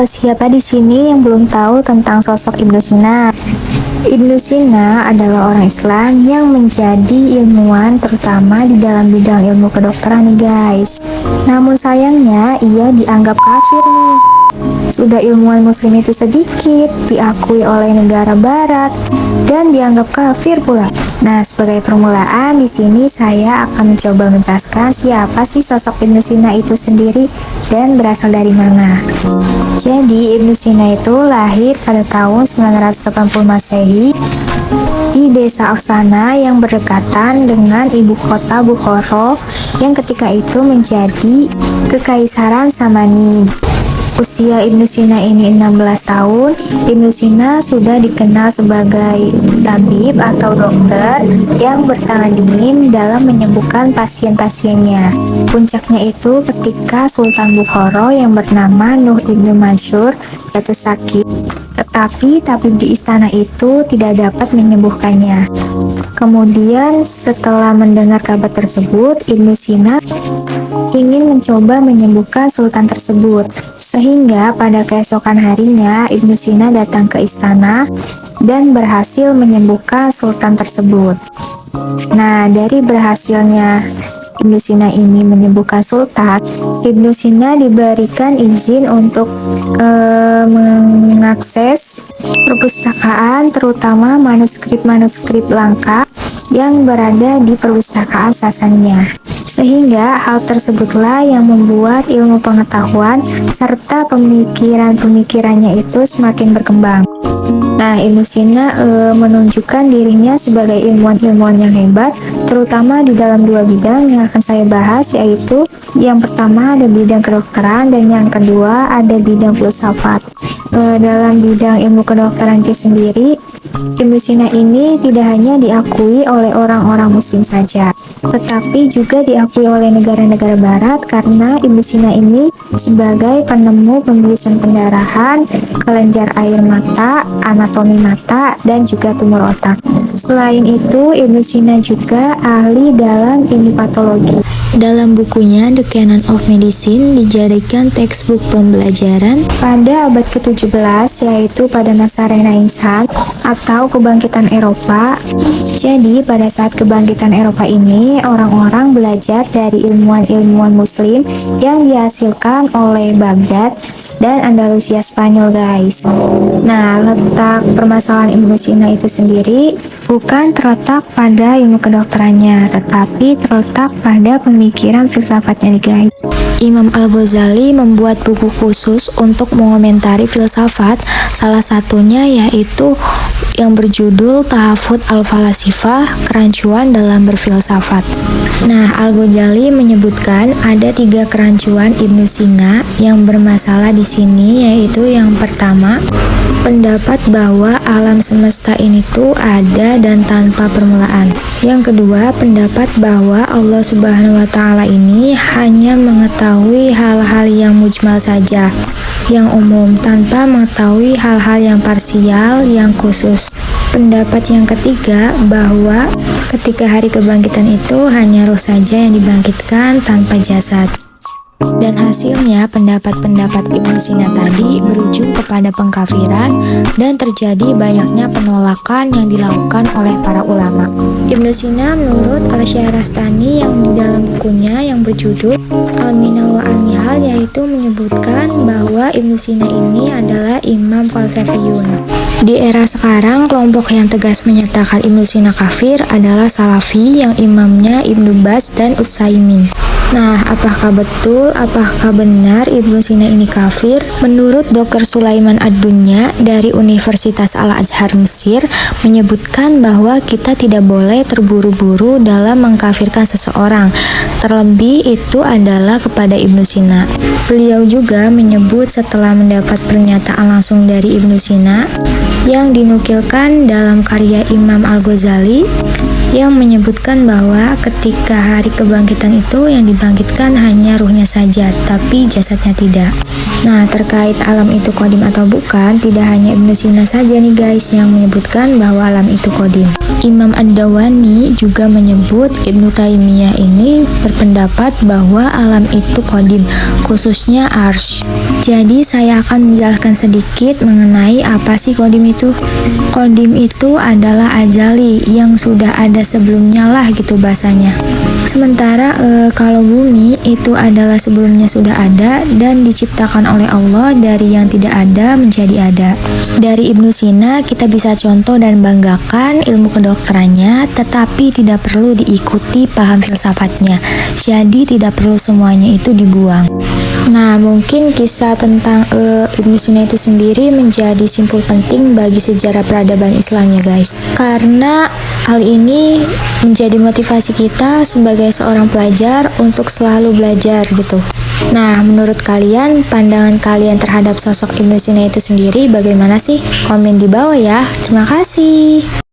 Siapa di sini yang belum tahu tentang sosok Ibnu Sina? Ibnu Sina adalah orang Islam yang menjadi ilmuwan terutama di dalam bidang ilmu kedokteran nih guys. Namun sayangnya ia dianggap kafir nih. Sudah ilmuwan muslim itu sedikit, diakui oleh negara barat, dan dianggap kafir pula. Nah, sebagai permulaan di sini saya akan mencoba menjelaskan siapa sih sosok Ibnu Sina itu sendiri dan berasal dari mana. Jadi, Ibnu Sina itu lahir pada tahun 980 Masehi di desa Afsana yang berdekatan dengan ibu kota Bukhara yang ketika itu menjadi Kekaisaran Samanid. Usia Ibnu Sina ini 16 tahun. Ibnu Sina sudah dikenal sebagai tabib atau dokter yang bertangan dingin dalam menyembuhkan pasien-pasiennya. Puncaknya itu ketika Sultan Bukhara yang bernama Nuh Ibnu Mansur jatuh sakit, tetapi tabib di istana itu tidak dapat menyembuhkannya. Kemudian setelah mendengar kabar tersebut, Ibnu Sina ingin mencoba menyembuhkan sultan tersebut. Sehingga pada keesokan harinya Ibnu Sina datang ke istana dan berhasil menyembuhkan sultan tersebut. Nah, dari berhasilnya Ibnu Sina ini menyembuhkan sultan, Ibnu Sina diberikan izin untuk mengakses perpustakaan, terutama manuskrip-manuskrip langka yang berada di perpustakaan Sasania. Sehingga hal tersebutlah yang membuat ilmu pengetahuan serta pemikiran-pemikirannya itu semakin berkembang. Nah, Ibnu Sina menunjukkan dirinya sebagai ilmuwan-ilmuwan yang hebat, terutama di dalam dua bidang yang akan saya bahas, yaitu yang pertama ada bidang kedokteran dan yang kedua ada bidang filsafat. Dalam bidang ilmu kedokteran itu sendiri, Ibnu Sina ini tidak hanya diakui oleh orang-orang muslim saja, tetapi juga diakui oleh negara-negara barat karena Ibnu Sina ini sebagai penemu pembiusan pendarahan, kelenjar air mata, anatomi mata, dan juga tumor otak. Selain itu, Ibnu Sina juga ahli dalam ilmu patologi. Dalam bukunya The Canon of Medicine dijadikan textbook pembelajaran pada abad ke-17, yaitu pada masa Renaissance atau kebangkitan Eropa. Jadi pada saat kebangkitan Eropa ini, orang-orang belajar dari ilmuwan-ilmuwan muslim yang dihasilkan oleh Baghdad dan Andalusia Spanyol guys. Nah, letak permasalahan Ibnu Sina itu sendiri bukan terletak pada ilmu kedokterannya, tetapi terletak pada pemikiran filsafatnya nih guys. Imam Al-Ghazali membuat buku khusus untuk mengomentari filsafat, salah satunya yaitu yang berjudul Tahafut Al-Falasifah, kerancuan dalam berfilsafat. Nah, Al-Ghazali menyebutkan ada 3 kerancuan Ibnu Sina yang bermasalah di sini, yaitu yang pertama, pendapat bahwa alam semesta ini tuh ada dan tanpa permulaan. Yang kedua, pendapat bahwa Allah Subhanahu wa Ta'ala ini hanya mengetahui hal-hal yang mujmal saja, yang umum, tanpa mengetahui hal-hal yang parsial, yang khusus. Pendapat yang ketiga, bahwa ketika hari kebangkitan itu hanya roh saja yang dibangkitkan tanpa jasad. Dan hasilnya pendapat-pendapat Ibnu Sina tadi berujung kepada pengkafiran dan terjadi banyaknya penolakan yang dilakukan oleh para ulama. Ibnu Sina menurut Al-Syahrastani yang di dalam bukunya yang berjudul Al-Minal wa Al-Nihal, yaitu menyebutkan bahwa Ibnu Sina ini adalah imam falsafiyun. Di era sekarang, kelompok yang tegas menyatakan Ibnu Sina kafir adalah Salafi yang imamnya Ibnu Baz dan Utsaimin. Nah, apakah betul, apakah benar Ibnu Sina ini kafir? Menurut Dr. Sulaiman Ad-Dunya dari Universitas Al-Azhar Mesir menyebutkan bahwa kita tidak boleh terburu-buru dalam mengkafirkan seseorang. Terlebih itu adalah kepada Ibnu Sina. Beliau juga menyebut setelah mendapat pernyataan langsung dari Ibnu Sina yang dinukilkan dalam karya Imam Al-Ghazali yang menyebutkan bahwa ketika hari kebangkitan itu yang dibangkitkan hanya ruhnya saja, tapi jasadnya tidak. Nah, terkait alam itu qadim atau bukan, tidak hanya Ibnu Sina saja nih guys yang menyebutkan bahwa alam itu qadim. Imam Ad-Dawani juga menyebut Ibnu Taimiyah ini berpendapat bahwa alam itu qadim, khususnya arsy. Jadi saya akan menjelaskan sedikit mengenai apa sih qadim itu. Qadim itu adalah ajali yang sudah ada sebelumnya lah gitu bahasanya. Sementara kalau bumi itu adalah sebelumnya sudah ada dan diciptakan oleh Allah dari yang tidak ada menjadi ada. Dari Ibnu Sina kita bisa contoh dan banggakan ilmu kedokterannya, tetapi tidak perlu diikuti paham filsafatnya. Jadi tidak perlu semuanya itu dibuang. Nah, mungkin kisah tentang Ibnu Sina itu sendiri menjadi simpul penting bagi sejarah peradaban Islam ya guys. Karena hal ini menjadi motivasi kita sebagai seorang pelajar untuk selalu belajar gitu. Nah, menurut kalian, pandangan kalian terhadap sosok Ibnu Sina itu sendiri bagaimana sih? Komen di bawah ya. Terima kasih.